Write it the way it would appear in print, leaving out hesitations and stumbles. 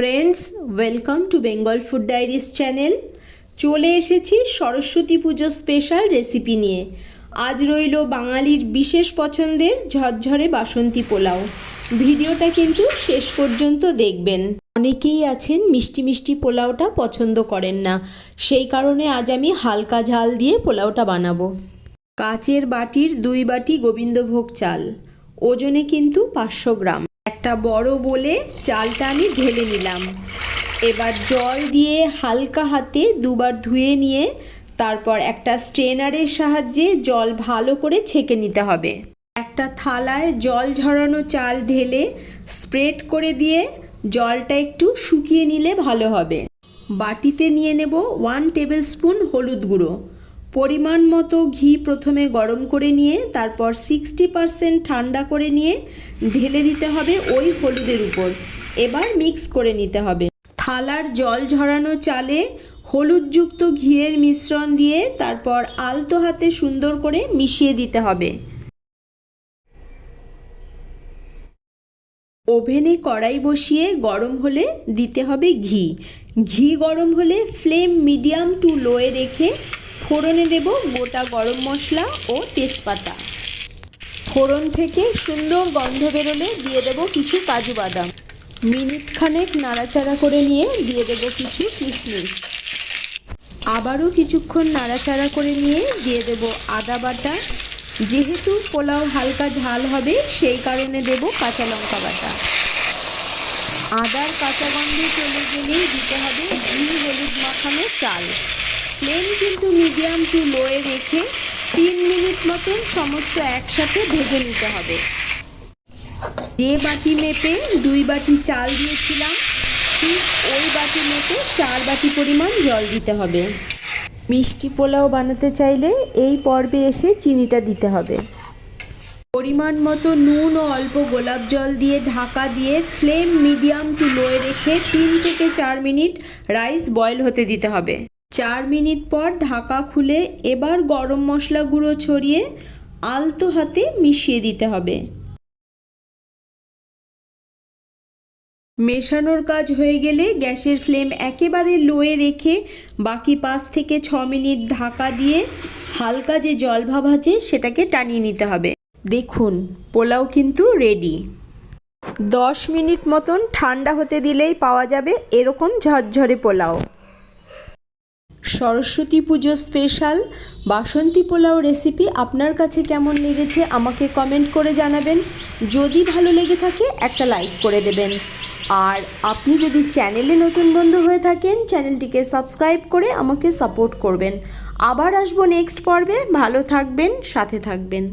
Friends, welcome to Bengal food diaries channel. চলে এসেছি সরস্বতী পুজো special recipe নিয়ে। আজ রইল বাঙালির বিশেষ পছন্দের ঝরঝরে বাসন্তী পোলাও। ভিডিওটা কিন্তু শেষ পর্যন্ত দেখবেন। অনেকেই আছেন মিষ্টি মিষ্টি পোলাওটা পছন্দ করেন না, সেই কারণে আজ আমি হালকা ঝাল দিয়ে পোলাওটা বানাবো। কাচের বাটির 2 বাটি গোবিন্দভোগ চাল, ওজনে কিন্তু 500 গ্রাম। একটা বড় বলে চালটা আমি ঢেলে নিলাম। এবার জল দিয়ে হালকা হাতে 2বার ধুয়ে নিয়ে তারপর একটা স্ট্রেনারের সাহায্যে জল ভালো করে ছেঁকে নিতে হবে। একটা থালায় জল ঝরানো চাল ঢেলে স্প্রেড করে দিয়ে জলটা একটু শুকিয়ে নিলে ভালো হবে। বাটিতে নিয়ে নেব 1 টেবিল স্পুন হলুদ গুঁড়ো। পরিমাণ মতো ঘি প্রথমে গরম করে নিয়ে তারপর 60% ঠান্ডা করে নিয়ে ঢেলে দিতে হবে ওই হলুদের উপর। এবার মিক্স করে নিতে হবে। থালার জল ঝরানো চালে হলুদযুক্ত ঘিয়ের মিশ্রণ দিয়ে তারপর আলতো হাতে সুন্দর করে মিশিয়ে দিতে হবে। ওভেনে কড়াই বসিয়ে গরম হলে দিতে হবে ঘি। ঘি গরম হলে ফ্লেম মিডিয়াম টু লোয়ে রেখে ফোড়নে দেব গোটা গরম মশলা ও তেজপাতা। ফোড়ন থেকে সুন্দর গন্ধ বেরোলে দিয়ে দেব কিছু কাজু বাদাম। মিনিট খানেক নাড়াচাড়া করে নিয়ে দিয়ে দেব কিছু কিশমিশ। আবারও কিছুক্ষণ নাড়াচাড়া করে নিয়ে দিয়ে দেব আদা বাটা। যেহেতু পোলাও হালকা ঝাল হবে সেই কারণে দেব কাঁচা লঙ্কা বাটা। আদার কাঁচা গন্ধ চলে গেলেই দিতে হবে ঘি হলুদ মাখানো চাল। ফ্লেম কিন্তু মিডিয়াম টু লোয়ে রেখে 3 মিনিট মতন সমস্ত একসাথে ভেজে নিতে হবে। যে বাটি মেপে 2 বাটি চাল দিয়েছিলাম ঠিক ওই বাটি মেপে 4 বাটি পরিমাণ জল দিতে হবে। মিষ্টি পোলাও বানাতে চাইলে এই পর্বে এসে চিনিটা দিতে হবে। পরিমাণ মতো নুন ও অল্প গোলাপ জল দিয়ে ঢাকা দিয়ে ফ্লেম মিডিয়াম টু লোয়ে রেখে 3 থেকে 4 মিনিট রাইস বয়েল হতে দিতে হবে। 4 মিনিট পর ঢাকা খুলে এবার গরম মশলা গুঁড়ো ছড়িয়ে আলতো হাতে মিশিয়ে দিতে হবে। মেশানোর কাজ হয়ে গেলে গ্যাসের ফ্লেম একেবারে লোয়ে রেখে বাকি 5 থেকে 6 মিনিট ঢাকা দিয়ে হালকা যে জল ভাব আছে সেটাকে টানিয়ে নিতে হবে। দেখুন পোলাও কিন্তু রেডি। 10 মিনিট মতন ঠান্ডা হতে দিলেই পাওয়া যাবে এরকম ঝরঝরে পোলাও। সরস্বতী পুজো স্পেশাল বাসন্তী পোলাও রেসিপি আপনার কাছে কেমন লেগেছে আমাকে কমেন্ট করে জানাবেন। যদি ভালো লেগে থাকে একটা লাইক করে দেবেন। আর আপনি যদি চ্যানেলে নতুন বন্ধু হয়ে থাকেন চ্যানেলটিকে সাবস্ক্রাইব করে আমাকে সাপোর্ট করবেন। আবার আসবো নেক্সট পর্বে। ভালো থাকবেন, সাথে থাকবেন।